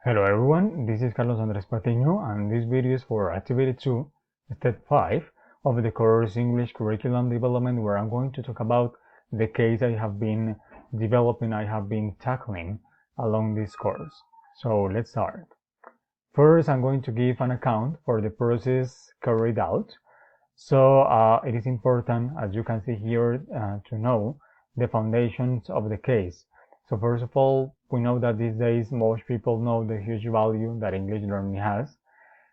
Hello everyone, this is Carlos Andres Patiño and this video is for Activity 2, Step 5 of the course English Curriculum Development, where I'm going to talk about the case I have been tackling along this course. So let's start. First, I'm going to give an account for the process carried out. So it is important, as you can see here, to know the foundations of the case. So first of all, we know that these days most people know the huge value that English learning has.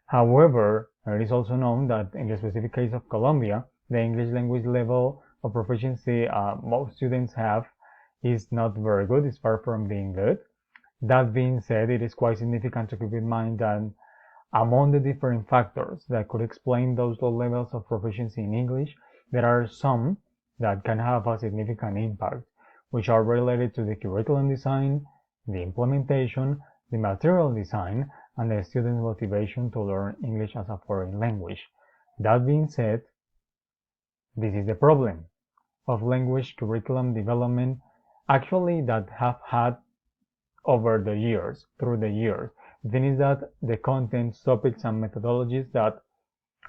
However, it is also known that in the specific case of Colombia, the English language level of proficiency most students have is not very good. It's far from being good. That being said, it is quite significant to keep in mind that among the different factors that could explain those low levels of proficiency in English, there are some that can have a significant impact, which are related to the curriculum design, the implementation, the material design, and the student's motivation to learn English as a foreign language. That being said, this is the problem of language curriculum development actually that have had over the years, through the years. The thing is that the contents, topics, and methodologies that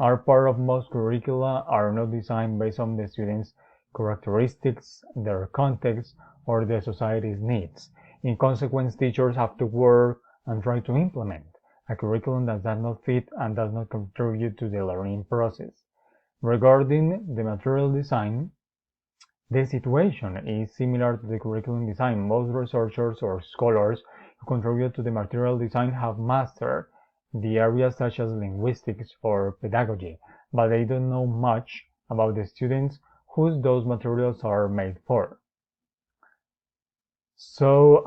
are part of most curricula are not designed based on the students' characteristics, their context, or the society's needs. In consequence, teachers have to work and try to implement a curriculum that does not fit and does not contribute to the learning process. Regarding the material design, the situation is similar to the curriculum design. Most researchers or scholars who contribute to the material design have mastered the areas such as linguistics or pedagogy, but they don't know much about the students whose those materials are made for. So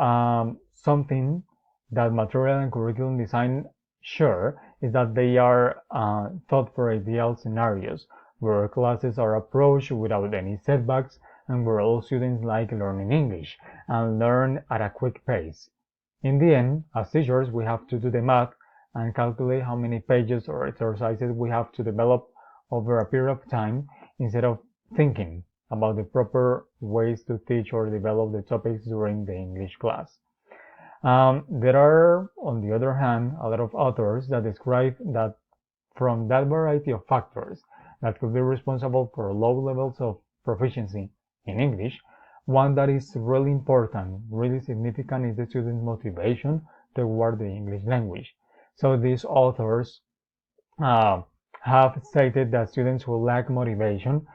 something that material and curriculum design share is that they are thought for ideal scenarios where classes are approached without any setbacks and where all students like learning English and learn at a quick pace. In the end, as teachers, we have to do the math and calculate how many pages or exercises we have to develop over a period of time instead of thinking about the proper ways to teach or develop the topics during the English class. There are, on the other hand, a lot of authors that describe that from that variety of factors that could be responsible for low levels of proficiency in English, one that is really important, really significant, is the student's motivation toward the English language. So these authors have stated that students who lack motivation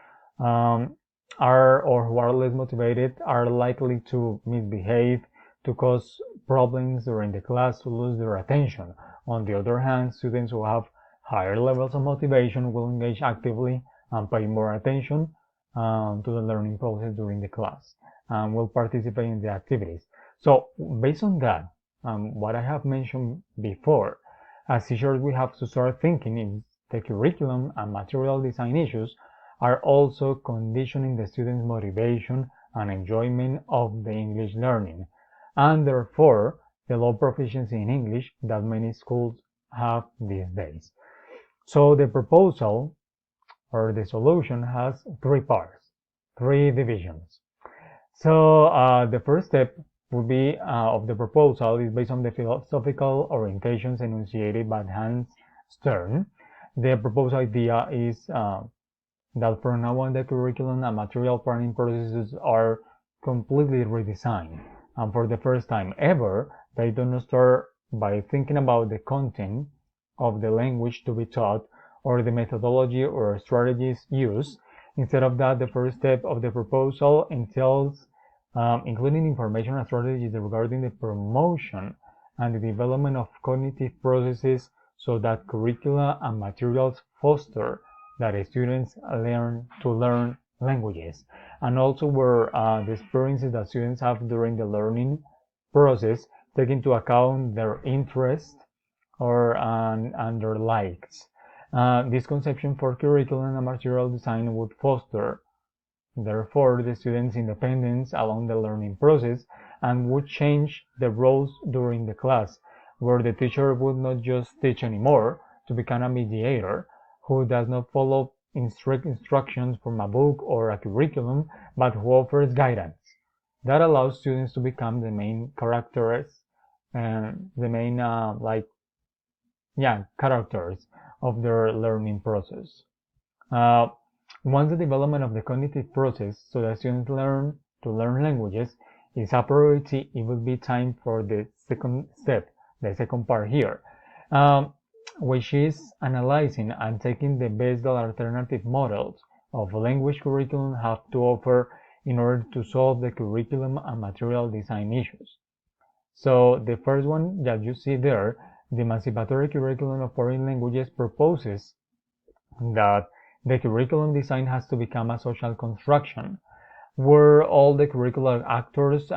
are, or who are less motivated, are likely to misbehave, to cause problems during the class, to lose their attention. On the other hand, students who have higher levels of motivation will engage actively and pay more attention to the learning process during the class and will participate in the activities. So based on that, what I have mentioned before, as teachers we have to start thinking in the curriculum and material design issues are also conditioning the students' motivation and enjoyment of the English learning, and therefore the low proficiency in English that many schools have these days. So the proposal or the solution has three parts, three divisions. So the first step would be of the proposal is based on the philosophical orientations enunciated by Hans Stern. The proposed idea is that from now on the curriculum and material planning processes are completely redesigned. And for the first time ever, they do not start by thinking about the content of the language to be taught or the methodology or strategies used. Instead of that, the first step of the proposal entails including information and strategies regarding the promotion and the development of cognitive processes so that curricula and materials foster that students learn to learn languages, and also where the experiences that students have during the learning process take into account their interests or and their likes. This conception for curriculum and material design would foster, therefore, the students' independence along the learning process and would change the roles during the class, where the teacher would not just teach anymore to become a mediator who does not follow strict instructions from a book or a curriculum, but who offers guidance. That allows students to become the main characters the main characters of their learning process. Uh, Once the development of the cognitive process, so that students learn to learn languages, is a priority, it will be time for the second step, the second part here, um, which is analyzing and taking the best alternative models of language curriculum have to offer in order to solve the curriculum and material design issues. So the first one that you see there, the Emancipatory Curriculum of Foreign Languages proposes that the curriculum design has to become a social construction where all the curricular actors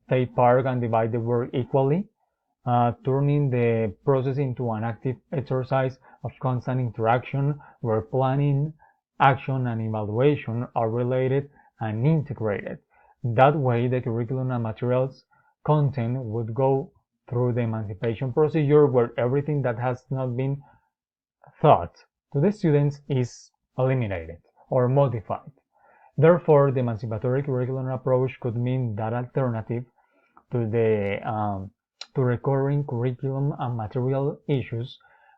take part and divide the work equally, turning the process into an active exercise of constant interaction where planning, action, and evaluation are related and integrated. That way, the curriculum and materials content would go through the emancipation procedure where everything that has not been taught to the students is eliminated or modified. Therefore, the emancipatory curriculum approach could mean that alternative to the to recurring curriculum and material issues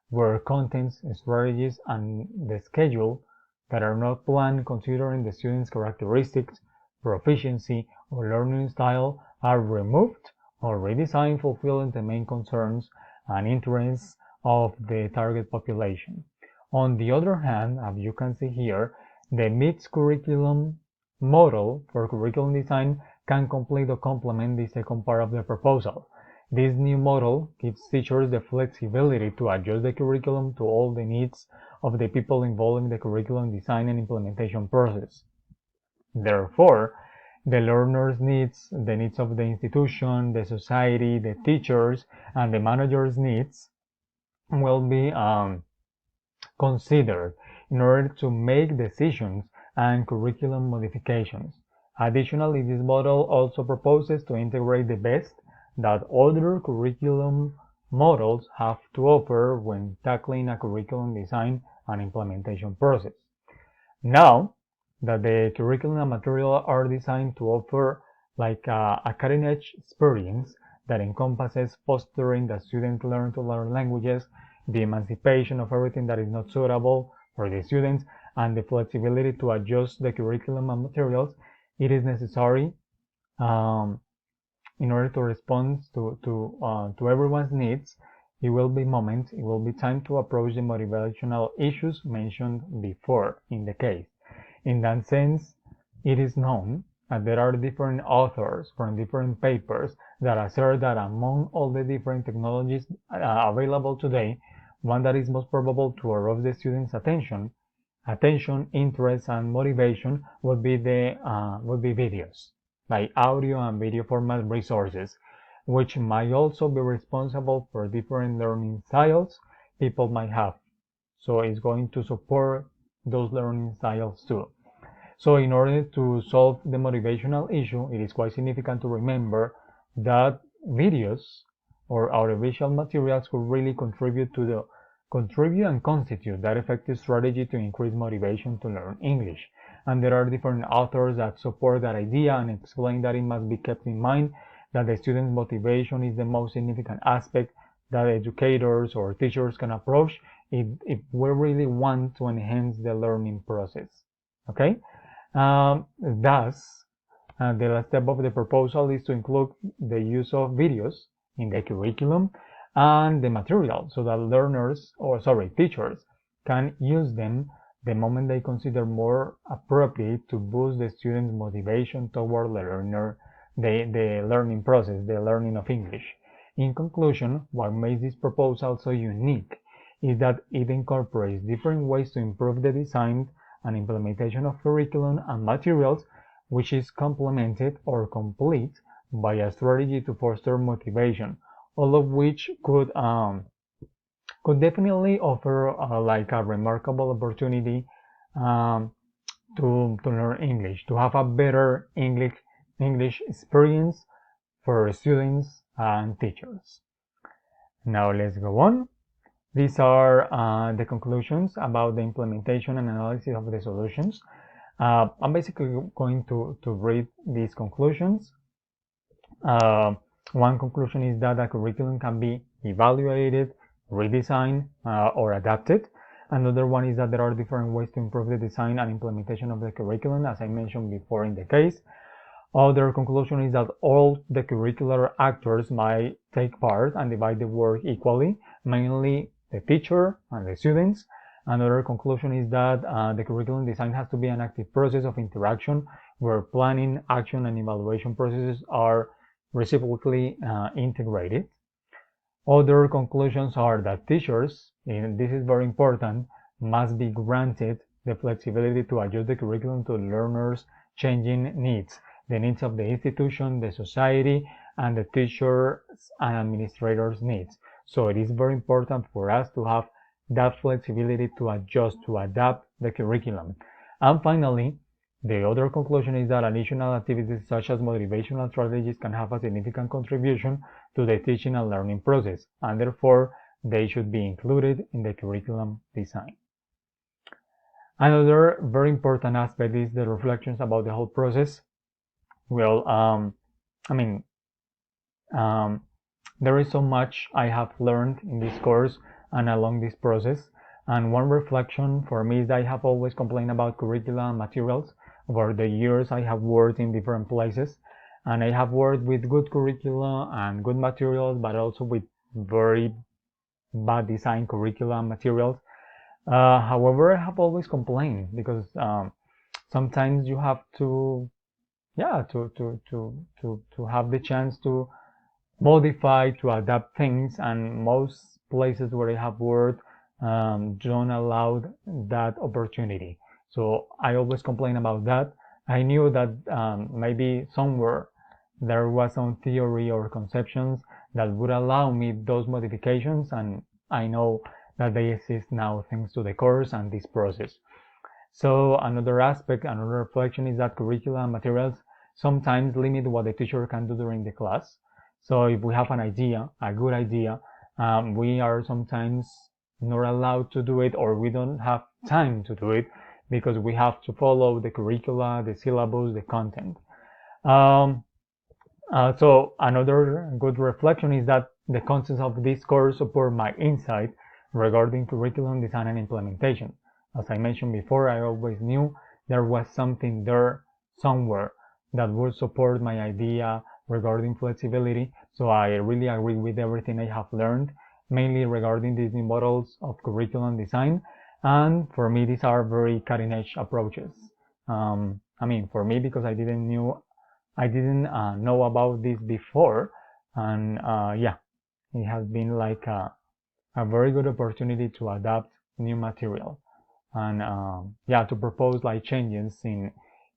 where contents, strategies, and the schedule that are not planned considering the student's characteristics, proficiency, or learning style are removed or redesigned fulfilling the main concerns and interests of the target population. On the other hand, as you can see here, the mixed curriculum model for curriculum design can complete or complement the second part of the proposal. This new model gives teachers the flexibility to adjust the curriculum to all the needs of the people involved in the curriculum design and implementation process. Therefore, the learner's needs, the needs of the institution, the society, the teachers, and the manager's needs will be considered in order to make decisions and curriculum modifications. Additionally, this model also proposes to integrate the best that other curriculum models have to offer when tackling a curriculum design and implementation process. Now that the curriculum and material are designed to offer like a cutting-edge experience that encompasses fostering that students learn to learn languages, the emancipation of everything that is not suitable for the students, and the flexibility to adjust the curriculum and materials, it is necessary in order to respond to everyone's needs. It will be time to approach the motivational issues mentioned before in the case. In that sense, it is known that there are different authors from different papers that assert that among all the different technologies available today, one that is most probable to arouse the students' attention, interest, and motivation would be videos, like audio and video format resources, which might also be responsible for different learning styles people might have. So it's going to support those learning styles too. So in order to solve the motivational issue, it is quite significant to remember that videos or audiovisual materials could really contribute and constitute that effective strategy to increase motivation to learn English. And there are different authors that support that idea and explain that it must be kept in mind that the student's motivation is the most significant aspect that educators or teachers can approach if we really want to enhance the learning process. Okay? Thus, the last step of the proposal is to include the use of videos in the curriculum and the material so that teachers can use them the moment they consider more appropriate to boost the student's motivation toward the learning process, the learning of English. In conclusion, what makes this proposal so unique is that it incorporates different ways to improve the design and implementation of curriculum and materials, which is complemented or complete by a strategy to foster motivation, all of which could definitely offer like a remarkable opportunity to learn English, to have a better English experience for students and teachers. Now let's go on. These are the conclusions about the implementation and analysis of the solutions. I'm basically going to read these conclusions. One conclusion is that a curriculum can be evaluated, redesigned, or adapted. Another one is that there are different ways to improve the design and implementation of the curriculum, as I mentioned before in the case. Other conclusion is that all the curricular actors might take part and divide the work equally, mainly the teacher and the students. Another conclusion is that the curriculum design has to be an active process of interaction where planning, action, and evaluation processes are reciprocally integrated. Other conclusions are that teachers, and this is very important, must be granted the flexibility to adjust the curriculum to learners' changing needs, the needs of the institution, the society, and the teachers and administrators' needs. So it is very important for us to have that flexibility to adjust, to adapt the curriculum. And finally, the other conclusion is that additional activities such as motivational strategies can have a significant contribution to the teaching and learning process, and therefore they should be included in the curriculum design. Another very important aspect is the reflections about the whole process. Well, there is so much I have learned in this course and along this process, and one reflection for me is that I have always complained about curricula and materials. Over the years I have worked in different places, and I have worked with good curricula and good materials, but also with very bad design curricula and materials. However, I have always complained because sometimes you have to, yeah, to have the chance to modify, to adapt things, and most places where I have worked don't allow that opportunity. So I always complain about that. I knew that maybe somewhere there was some theory or conceptions that would allow me those modifications, and I know that they exist now thanks to the course and this process. So another aspect, another reflection is that curricula and materials sometimes limit what the teacher can do during the class. So if we have an idea, a good idea, we are sometimes not allowed to do it, or we don't have time to do it because we have to follow the curricula, the syllabus, the content. So another good reflection is that the contents of this course support my insight regarding curriculum design and implementation. As I mentioned before, I always knew there was something there somewhere that would support my idea regarding flexibility, so I really agree with everything I have learned, mainly regarding these new models of curriculum design, and for me these are very cutting-edge approaches. For me, because I didn't know about this before, and yeah, it has been like a very good opportunity to adapt new material and yeah, to propose like changes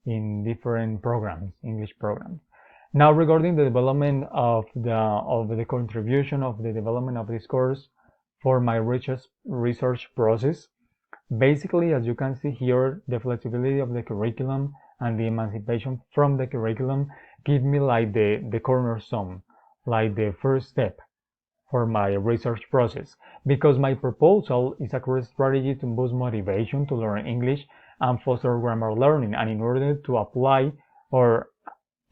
in different programs, English programs. Now, regarding the development of the contribution of the development of this course for my research process, basically, as you can see here, the flexibility of the curriculum and the emancipation from the curriculum give me like the cornerstone, like the first step for my research process, because my proposal is a core strategy to boost motivation to learn English and foster grammar learning. And in order to apply or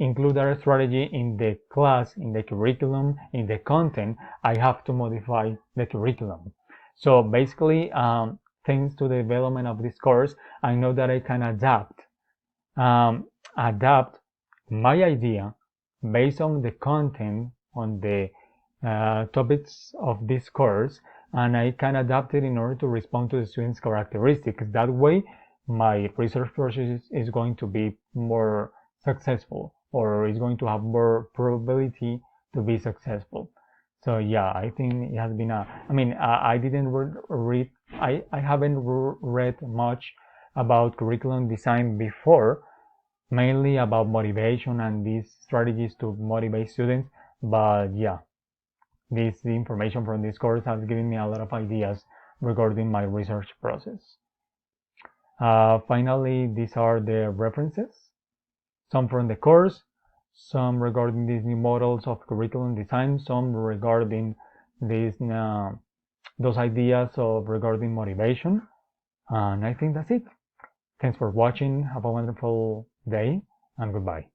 include that strategy in the class, in the curriculum, in the content, I have to modify the curriculum. So basically, thanks to the development of this course, I know that I can adapt my idea based on the content, on the topics of this course, and I can adapt it in order to respond to the students' characteristics. That way, my research process is going to be more successful, or is going to have more probability to be successful. So yeah, I think it has been I didn't read, I haven't read much about curriculum design before, mainly about motivation and these strategies to motivate students. But yeah, the information from this course has given me a lot of ideas regarding my research process. Finally, these are the references, some from the course, some regarding these new models of curriculum design, some regarding these those ideas of regarding motivation. And I think that's it. Thanks for watching. Have a wonderful day, and goodbye.